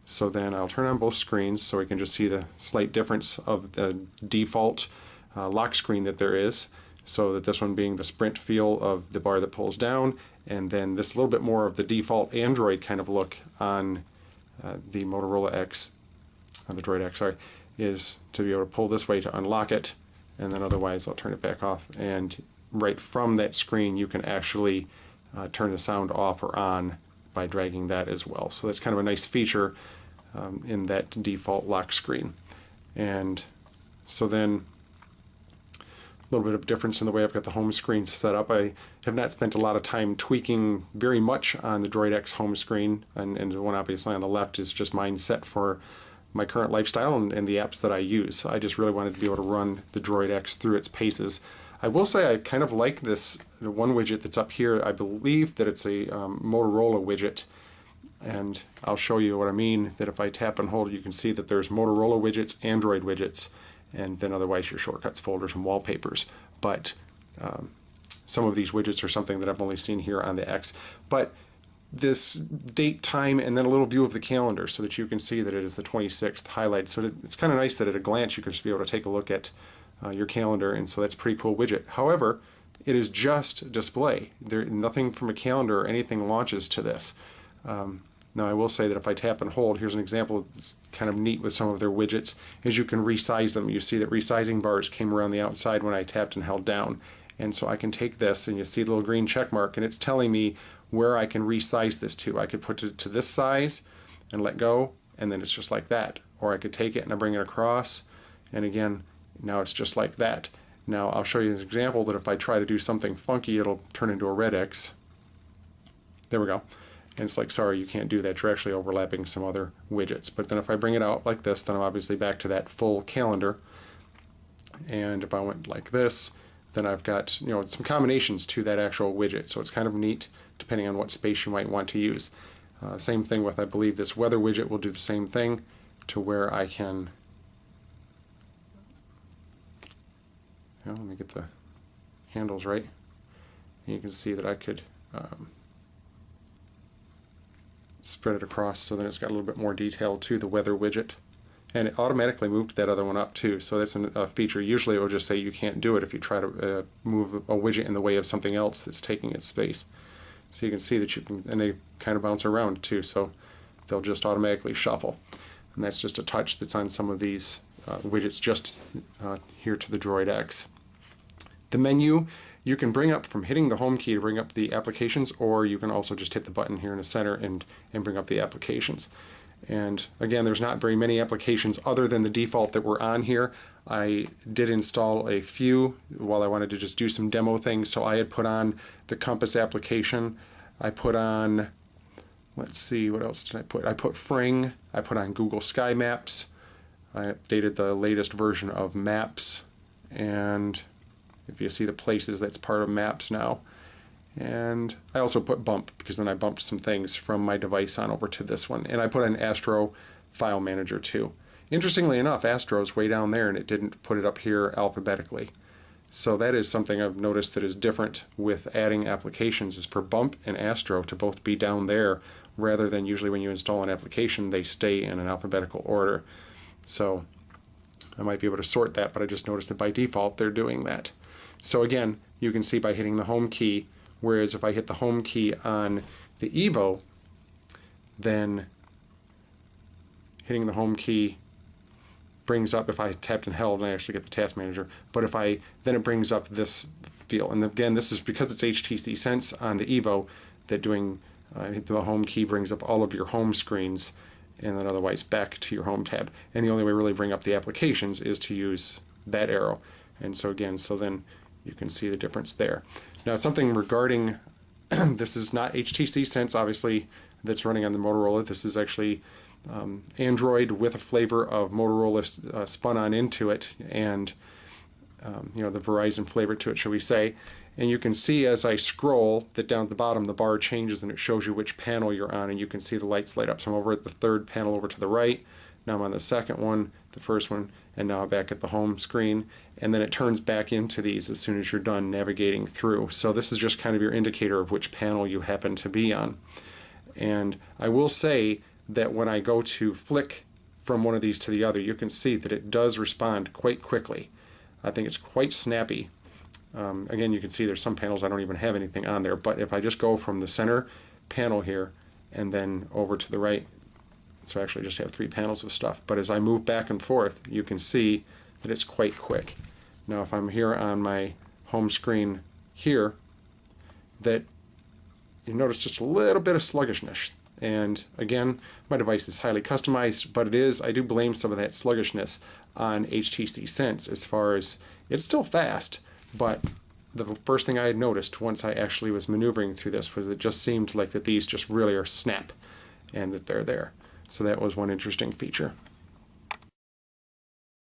So then I'll turn on both screens so we can just see the slight difference of the default lock screen that there is. So that this one being the sprint feel of the bar that pulls down, and then this little bit more of the default Android kind of look on the Motorola X, the Droid X, sorry, is to be able to pull this way to unlock it, and then otherwise I'll turn it back off, and right from that screen you can actually turn the sound off or on by dragging that as well. So that's kind of a nice feature in that default lock screen. And so then a little bit of difference in the way I've got the home screen set up. I have not spent a lot of time tweaking very much on the Droid X home screen, and the one obviously on the left is just mine set for my current lifestyle and the apps that I use. I just really wanted to be able to run the Droid X through its paces. I will say I kind of like this one widget that's up here. I believe that it's a Motorola widget, and I'll show you what I mean, that if I tap and hold you can see that there's Motorola widgets, Android widgets, and then otherwise your shortcuts folders and wallpapers. But some of these widgets are something that I've only seen here on the X. But this date, time, and then a little view of the calendar so that you can see that it is the 26th highlighted. So it's kind of nice that at a glance you can just be able to take a look at your calendar, and so that's a pretty cool widget. However, it is just display. Nothing from a calendar or anything launches to this. Now I will say that if I tap and hold, here's an example that's kind of neat with some of their widgets, is you can resize them. You see that resizing bars came around the outside when I tapped and held down. And so I can take this, and you see the little green check mark, and it's telling me where I can resize this to. I could put it to this size and let go, and then it's just like that. Or I could take it and I bring it across, and again, now it's just like that. Now I'll show you an example that if I try to do something funky, it'll turn into a red X. There we go. And it's like, sorry, you can't do that. You're actually overlapping some other widgets. But then if I bring it out like this, then I'm obviously back to that full calendar. And if I went like this, then I've got, some combinations to that actual widget. So it's kind of neat depending on what space you might want to use. Same thing with, I believe, this weather widget will do the same thing, to where I can, let me get the handles right. And you can see that I could spread it across, so then it's got a little bit more detail to the weather widget. And it automatically moved that other one up too, so that's a feature. Usually it will just say you can't do it if you try to move a widget in the way of something else that's taking its space. So you can see that you can, and they kind of bounce around too, so they'll just automatically shuffle. And that's just a touch that's on some of these widgets just here to the Droid X. The menu, you can bring up from hitting the home key to bring up the applications, or you can also just hit the button here in the center and bring up the applications. And again, there's not very many applications other than the default that were on here. I did install a few while I wanted to just do some demo things. So I had put on the Compass application. I put on, let's see, what else did I put? I put Fring. I put on Google Sky Maps. I updated the latest version of Maps. And if you see the places, that's part of Maps now. And I also put Bump, because then I bumped some things from my device on over to this one. And I put an Astro file manager too. Interestingly enough, Astro's way down there and it didn't put it up here alphabetically. So that is something I've noticed that is different with adding applications, is for Bump and Astro to both be down there, rather than usually when you install an application they stay in an alphabetical order. So I might be able to sort that, but I just noticed that by default they're doing that. So again, you can see by hitting the home key, whereas if I hit the home key on the EVO, then hitting the home key brings up, if I tapped and held, and I actually get the task manager, but if I, then it brings up this field. And again, this is because it's HTC Sense on the EVO, that doing the home key brings up all of your home screens, and then otherwise back to your home tab. And the only way to really bring up the applications is to use that arrow. And so again, so then you can see the difference there. Now something regarding, this is not HTC Sense, obviously, that's running on the Motorola. This is actually Android with a flavor of Motorola spun on into it, and the Verizon flavor to it, shall we say. And you can see as I scroll that down at the bottom the bar changes and it shows you which panel you're on, and you can see the lights light up. So I'm over at the third panel over to the right, now I'm on the second one, the first one, and now I'm back at the home screen, and then it turns back into these as soon as you're done navigating through. So this is just kind of your indicator of which panel you happen to be on. And I will say that when I go to flick from one of these to the other, you can see that it does respond quite quickly. I think it's quite snappy. Again, you can see there's some panels I don't even have anything on there, but if I just go from the center panel here and then over to the right, so I actually just have 3 panels of stuff, but as I move back and forth, you can see that it's quite quick. Now if I'm here on my home screen here, that you notice just a little bit of sluggishness. And again, my device is highly customized, but I do blame some of that sluggishness on HTC Sense, as far as it's still fast, but the first thing I had noticed once I actually was maneuvering through this was it just seemed like that these just really are snap and that they're there. So that was one interesting feature.